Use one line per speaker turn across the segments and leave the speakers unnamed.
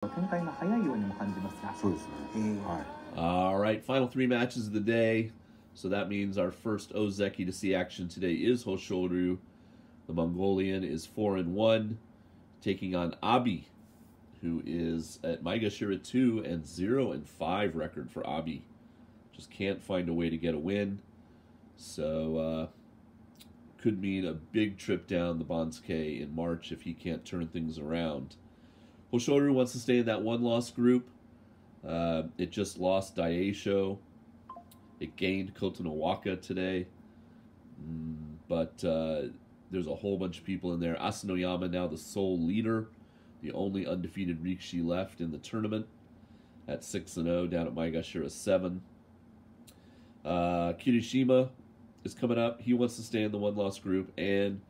展開が早いようにも感じますが。
そうですね。はい。
All right, final 3 matches of the day. So that means our first ozeki to see action today is Hoshoryu. The Mongolian is 4-1, taking on Abi, who is at Maegashira 2 and 0-5 record for Abi. Just can't find a way to get a win. So could mean a big trip down the Bansuke in March if he can't turn things around. Hoshoryu wants to stay in that one-loss group. It just lost Daisho. It gained Kotonowaka today. But there's a whole bunch of people in there. Asanoyama now the sole leader, the only undefeated Rikishi left in the tournament at 6-0 down at Maegashira 7. Kirishima is coming up. He wants to stay in the one-loss group. And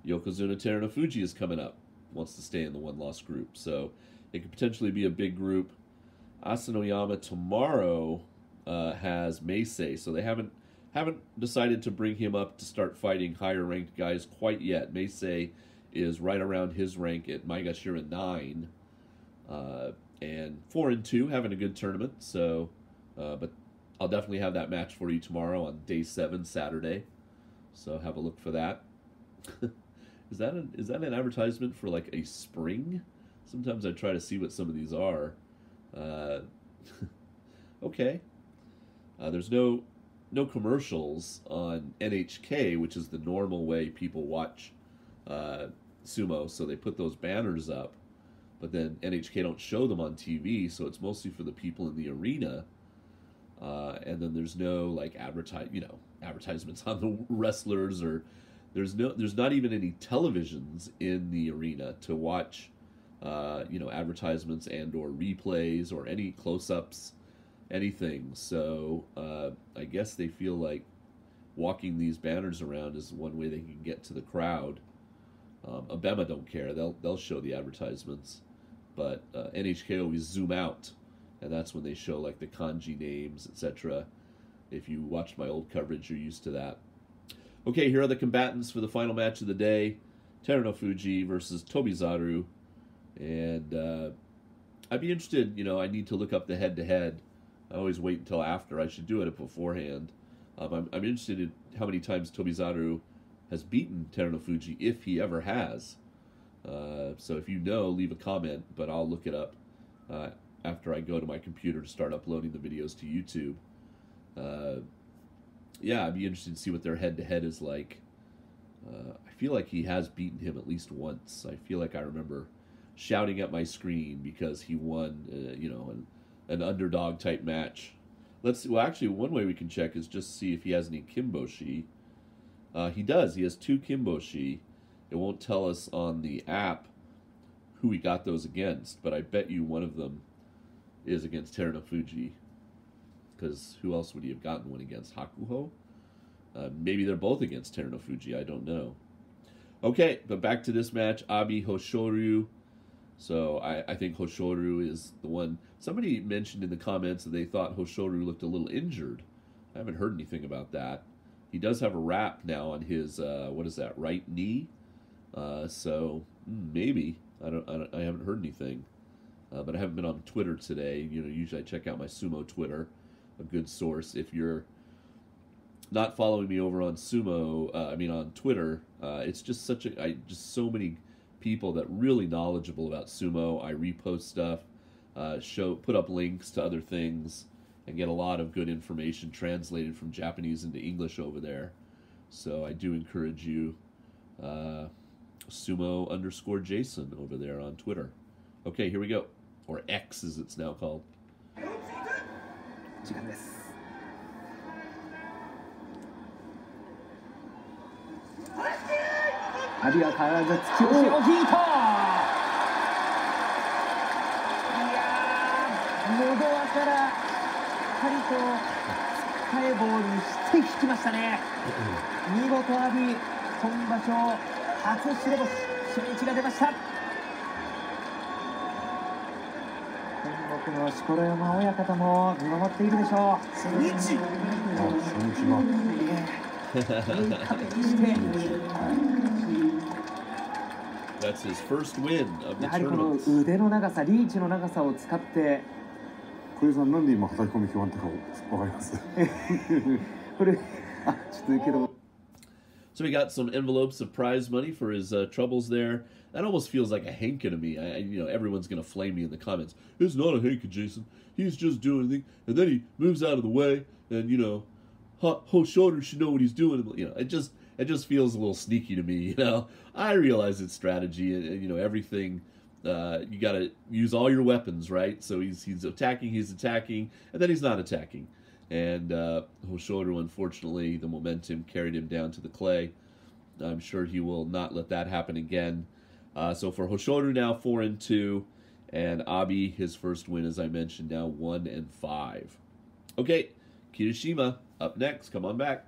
Yokozuna Terunofuji is coming up. Wants to stay in the one-loss group. So it could potentially be a big group. Asanoyama tomorrow has Meisei, so they haven't decided to bring him up to start fighting higher-ranked guys quite yet. Meisei is right around his rank at Maegashira 9, and 4-2, having a good tournament. So, but I'll definitely have that match for you tomorrow on day 7, Saturday. So have a look for that. Is that an advertisement for like a spring? Sometimes I try to see what some of these are. Okay. There's no commercials on NHK, which is the normal way people watch sumo, so they put those banners up, but then NHK don't show them on TV, so it's mostly for the people in the arena. And then there's no like advertisements on the wrestlers, or there's not even any televisions in the arena to watch advertisements and or replays or any close-ups, anything. So I guess they feel like walking these banners around is one way they can get to the crowd. Abema don't care. They'll show the advertisements, but NHK always zoom out, and that's when they show like the kanji names, etc. If you watched my old coverage, you're used to that. Okay, here are the combatants for the final match of the day. Terunofuji versus Tobizaru. And I'd be interested, I need to look up the head-to-head. I always wait until after. I should do it beforehand. I'm interested in how many times Tobizaru has beaten Terunofuji, if he ever has. So if you know, leave a comment, but I'll look it up after I go to my computer to start uploading the videos to YouTube. Yeah, I'd be interested to see what their head-to-head is like. I feel like he has beaten him at least once. I feel like I remember shouting at my screen because he won, an underdog type match. Actually, one way we can check is just see if he has any Kimboshi. He does. He has 2 Kimboshi. It won't tell us on the app who he got those against, but I bet you one of them is against Terunofuji. Because who else would he have gotten one against? Hakuho? Maybe they're both against Terunofuji. I don't know. Okay, but back to this match. Abi Hoshoryu. So I think Hoshoryu is the one. Somebody mentioned in the comments that they thought Hoshoryu looked a little injured. I haven't heard anything about that. He does have a wrap now on his right knee. So maybe I haven't heard anything. But I haven't been on Twitter today. Usually I check out my sumo Twitter, a good source. If you're not following me over on on Twitter, it's just so many people that really knowledgeable about sumo. I repost stuff, put up links to other things, and get a lot of good information translated from Japanese into English over there. So I do encourage you, sumo_Jason over there on Twitter. Okay, here we go. Or X as it's now called.
時間です。阿炎は変わらず突き押しを引いた。のど輪からしっかりと深いボールにして引きましたね。見事阿炎、今場所初白星、初日が出ました。天国の錣山親方も見守っているでしょう。初日がいい感じして。
That's his first win of the
やはりこの
tournament.
腕の長さ、リーチの長さを使って、
小出さんなんで今叩き込み不安とかわかります？
これ、あ、ちょっとけど。
So we got some envelopes of prize money for his troubles there. That almost feels like a henka to me. Everyone's gonna flame me in the comments. It's not a henka, Jason. He's just doing anything, and then he moves out of the way, and Hoshoryu should know what he's doing. It just feels a little sneaky to me. I realize it's strategy, and everything. You gotta use all your weapons, right? So he's attacking, and then he's not attacking. And Hoshoryu, unfortunately, the momentum carried him down to the clay. I'm sure he will not let that happen again. So for Hoshoryu now 4-2, and Abi, his first win, as I mentioned, now 1-5. Okay, Kirishima up next. Come on back.